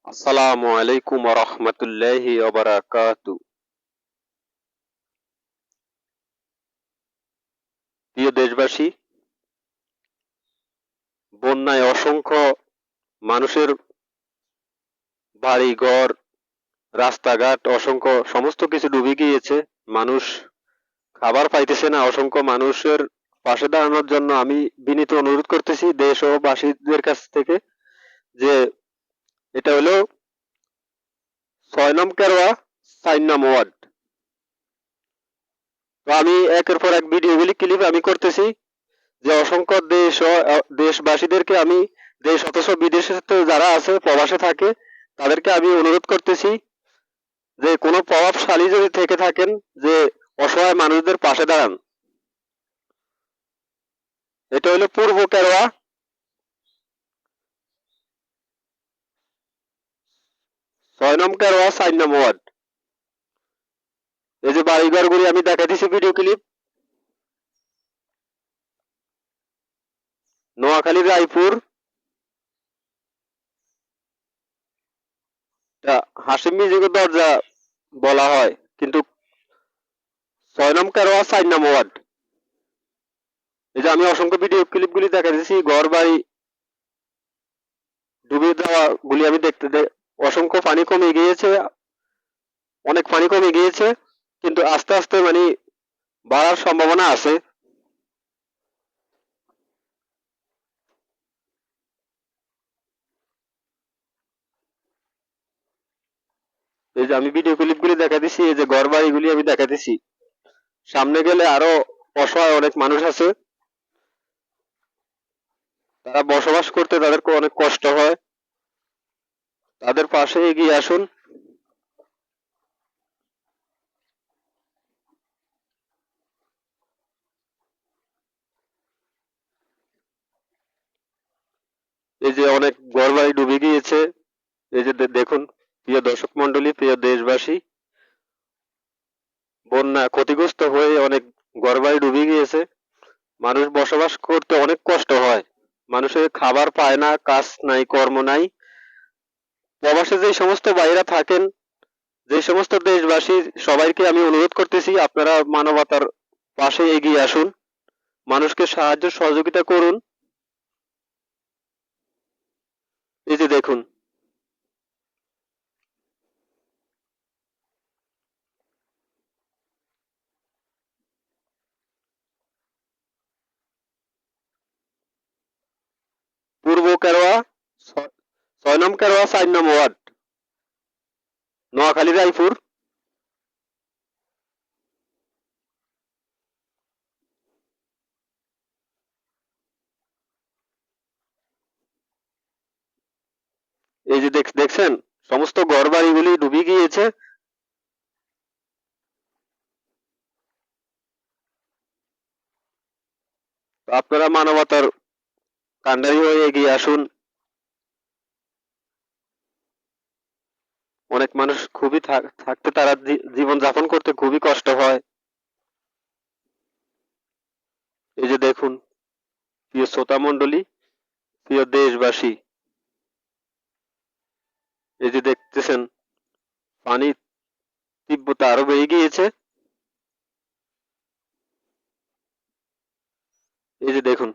আসসালামু আলাইকুম ওয়া রাহমাতুল্লাহি ওয়া বারাকাতু। প্রিয় দেশবাসী, বন্যায় অসংখ্য মানুষের বাড়ি-ঘর, রাস্তাঘাট অসংখ্য সমস্ত কিছু ডুবে গিয়েছে। মানুষ খাবার পাইতেছে না। অসংখ্য মানুষের পাশে দাঁড়ানোর জন্য আমি বিনীত অনুরোধ করতেছি দেশ ও বাসীদের কাছ থেকে যে এটা হলো ৬ নং কেরোয়া ৪ নং ওয়ার্ড। তো আমি একের পর এক ভিডিওগুলি ক্লিপ আমি করতেছি যে অসংখ্য দেশ ও দেশবাসীদেরকে আমি দেশ অথচ বিদেশে যারা আছে প্রবাসে থাকে তাদেরকে আমি অনুরোধ করতেছি যে কোনো প্রভাবশালী যদি থেকে থাকেন যে অসহায় মানুষদের পাশে দাঁড়ান। এটা হলো পূর্ব কেরোয়া ৬ নং কেরোয়া ৪ নং ওয়ার্ড। এই যে বাড়িঘরগুলি আমি দেখা দিছি ভিডিও ক্লিপ। নোয়াখালী রায়পুর হাসিম মিউজিকের দরজা বলা হয়, কিন্তু ৬ নং কেরোয়া ৪ নং ওয়ার্ড। এই যে আমি অসংখ্য ভিডিও ক্লিপগুলি দেখা দিচ্ছি, ঘর বাড়ি ডুবে যাওয়া গুলি আমি অসংখ্য পানি কমে গিয়েছে, অনেক পানি কমে গিয়েছে, কিন্তু আস্তে আস্তে মানে বাড়ার সম্ভাবনা আছে। এই যে আমি ভিডিও ক্লিপগুলি দেখা দিছি, এই যে ঘর বাড়িগুলি আমি দেখা দিছি। সামনে গেলে আরো অসহায় অনেক মানুষ আছে, তারা বসবাস করতে তাদের অনেক কষ্ট হয়। তাদের পাশে এগিয়ে আসুন। এই যে অনেক ঘর বাড়ি ডুবে গিয়েছে। এই যে দেখুন, প্রিয় দর্শক মন্ডলী, প্রিয় দেশবাসী, বন্যা ক্ষতিগ্রস্ত হয়ে অনেক ঘরবাড়ি ডুবে গিয়েছে। মানুষ বসবাস করতে অনেক কষ্ট হয়। মানুষের খাবার পায় না, কাজ নাই, কর্ম নাই। প্রবাসে যে সমস্ত ভাইরা থাকেন, যে সমস্ত দেশবাসী, সবাইকে আমি অনুরোধ করতেছি আপনারা মানবতার পাশে এগিয়ে আসুন। মানুষকে সাহায্য সহযোগিতা করুন। এই যে দেখুন, পূর্ব কেরোয়া ৬ নং কেরোয়া ৪ নং ওয়ার্ড, নোয়াখালী রায়পুর। এই যে দেখছেন সমস্ত ঘর বাড়িগুলি ডুবে গিয়েছে। আপনারা মানবতার কান্ডারি হয়ে এগিয়ে আসুন। অনেক মানুষ খুবই থাকতে তারা জীবন যাপন করতে খুবই কষ্ট হয়। এই যে দেখুন, প্রিয় শ্রোতা মণ্ডলী, প্রিয় দেশবাসী, এই যে দেখতেছেন পানির তীব্রতা আরো বেড়ে গিয়েছে। এই যে দেখুন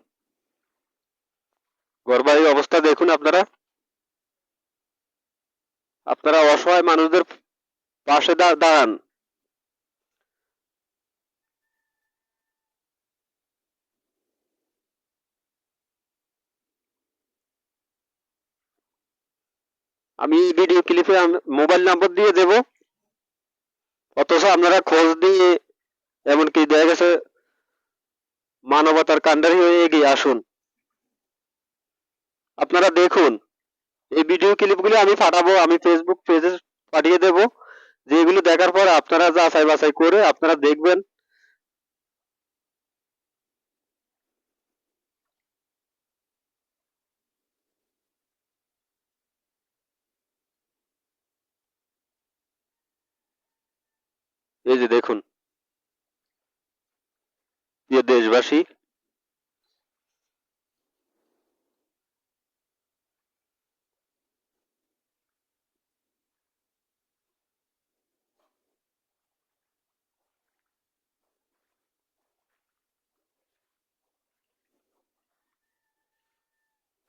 ঘরবাড়ির অবস্থা দেখুন। আপনারা আপনারা অসহায় মানুষদের পাশে দাঁড়ান। আমি এই ভিডিও ক্লিপে মোবাইল নাম্বার দিয়ে দেব, অথচ আপনারা খোঁজ দিয়ে এমনকি দেখা গেছে মানবতার কান্ডারি হয়ে এগিয়ে আসুন। আপনারা দেখুন, এই ভিডিও ক্লিপগুলো আমি পাঠাবো, আমি ফেসবুক পেজে পাঠিয়ে দেব, যেগুলো দেখার পর আপনারা যাচাই বাছাই করে আপনারা দেখবেন। এই যে দেখুন, প্রিয় দেশবাসী,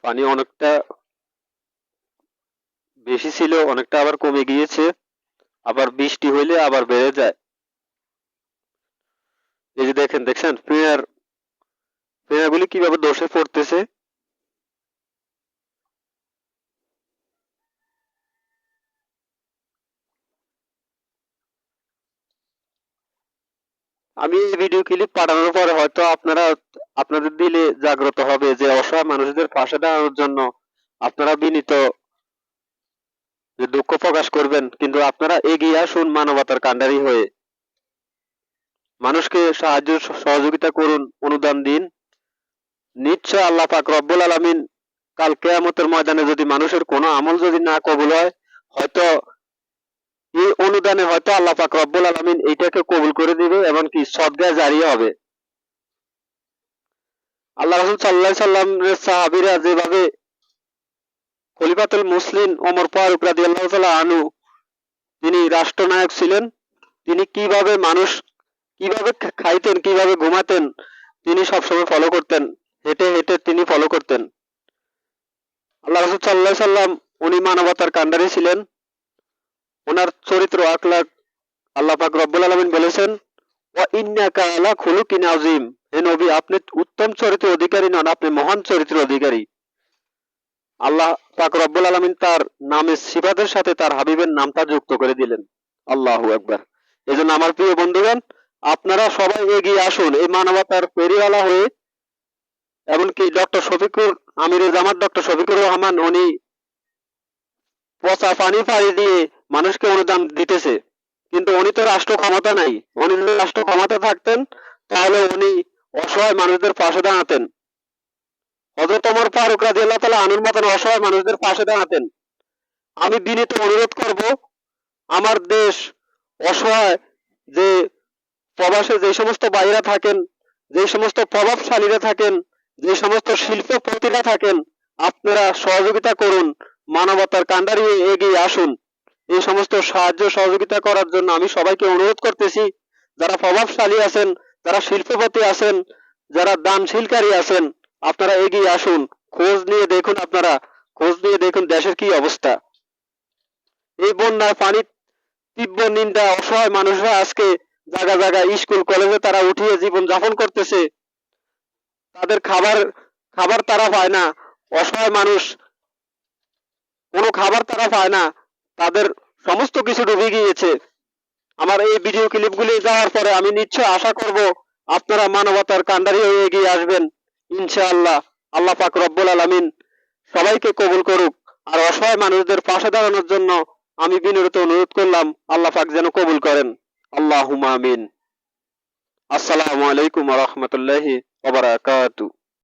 পানি অনেকটা বেশি ছিল, অনেকটা আবার কমে গিয়েছে, আবার বৃষ্টি হইলে আবার বেড়ে যায়। এই যে দেখছেন পেয়ারগুলি কিভাবে ধসে পড়তেছে। আমি এই ভিডিও ক্লিপ পাঠানোর পরে হয়তো আপনাদের দিলে জাগ্রত হবে যে অসহায় মানুষদের পাশে দাঁড়ানোর জন্য আপনারা বিনীত যে দুঃখ প্রকাশ করবেন, কিন্তু আপনারা এগিয়ে আসুন মানবতার কাণ্ডারি হয়ে। মানুষকে সাহায্য সহযোগিতা করুন, অনুদান দিন। নিশ্চয় আল্লাহ পাক রব্বুল আলামিন কাল কিয়ামতের ময়দানে যদি মানুষের কোনো আমল যদি না কবুল হয়, হয়তো এই অনুদানে হয়তো আল্লাহ পাক রব্বুল আলামিন এইটাকে কবুল করে দিবে এবং কি সদকা জারিয়া হবে। আল্লাহ রাসূল সাল্লাল্লাহু আলাইহি সাল্লামের সাহাবীরা যেভাবে খলিফাতুল মুসলিম ওমর ফারুক রাদিয়াল্লাহু তাআলা আনহু তিনি রাষ্ট্রনায়ক ছিলেন, তিনি কিভাবে খাইতেন, কিভাবে ঘুমাতেন, তিনি সবসময় ফলো করতেন। হেঁটে হেঁটে তিনি ফলো করতেন। আল্লাহ রাসূল সাল্লাল্লাহু আলাইহি সাল্লাম উনি মানবতার কাণ্ডারি ছিলেন। ওনার চরিত্র আখলাক আল্লাহ পাক রব্বুল আলামিন বলেছেন, ওয়া ইন্নাকা আলা খুলুকিন আযীম। হে নবী, আপনি উত্তম চরিত্রের অধিকারী নন, আপনি মহান চরিত্রের অধিকারী। আল্লাহ পাক রব্বুল আলামিন তার নামের সিফাতের সাথে তার হাবিবের নামটা যুক্ত করে দিলেন। আল্লাহু আকবার। এজন্য আমার প্রিয় বন্ধুগণ, আপনারা সবাই এগিয়ে আসুন এই মানবতার ফেরিওয়ালা হয়ে। এমনকি আমিরে জামাত ডক্টর শফিকুর রহমান উনি পচা পানি পাড়ি দিয়ে মানুষকে অনুদান দিতেছে, কিন্তু উনি তো রাষ্ট্র ক্ষমতা নাই। উনি যদি রাষ্ট্র ক্ষমতা থাকতেন তাহলে উনি অসহায় মানুষদের পাশে দাঁড়াতেন। হযরত ওমর ফারুক রাদিয়াল্লাহু তাআলা আনহুর মতন অসহায় মানুষদের পাশে দাঁড়াতেন। আমি বিনীত অনুরোধ করব, আমার দেশ অসহায় যে প্রবাসে যে সমস্ত ভাইরা থাকেন, যে সমস্ত প্রভাবশালীরা থাকেন, যে সমস্ত শিল্পপতিরা থাকেন, আপনারা সহযোগিতা করুন, মানবতার কাণ্ডারি হয়ে এগিয়ে আসুন। এই সমস্ত সাহায্য সহযোগিতা করার জন্য আমি সবাইকে অনুরোধ করতেছি। যারা প্রভাবশালী আছেন, যারা শিল্পপতি আছেন, যারা দানশীলকারী আছেন, আপনারা এগিয়ে আসুন। খোঁজ নিয়ে দেখুন দেশের কি অবস্থা। এই বন্যার পানির তীব্র নিন্দা অসহায় মানুষরা আজকে জায়গায় জায়গায় স্কুল কলেজে তারা উঠিয়ে জীবন যাপন করতেছে। তাদের খাবার তারা পায় না। অসহায় মানুষ কোনো খাবার তারা পায় না। তাদের সমস্ত কিছু ডুবে গিয়েছে। আমার এই ভিডিও ক্লিপগুলি যাওয়ার পরে আমি নিশ্চয় আশা করব আপনারা মানবতার কাণ্ডারি হয়ে এগিয়ে আসবেন ইনশাআল্লাহ। আল্লাহ পাক রব্বুল আলামিন সবাইকে কবুল করুক। আর অসহায় মানুষদের পাশে দাঁড়ানোর জন্য আমি বিনীত অনুরোধ করলাম, আল্লাহ পাক যেন কবুল করেন। আল্লাহুম্মা আমিন। আসসালামু আলাইকুম ওয়া রাহমাতুল্লাহি ওয়া বারাকাতুহু।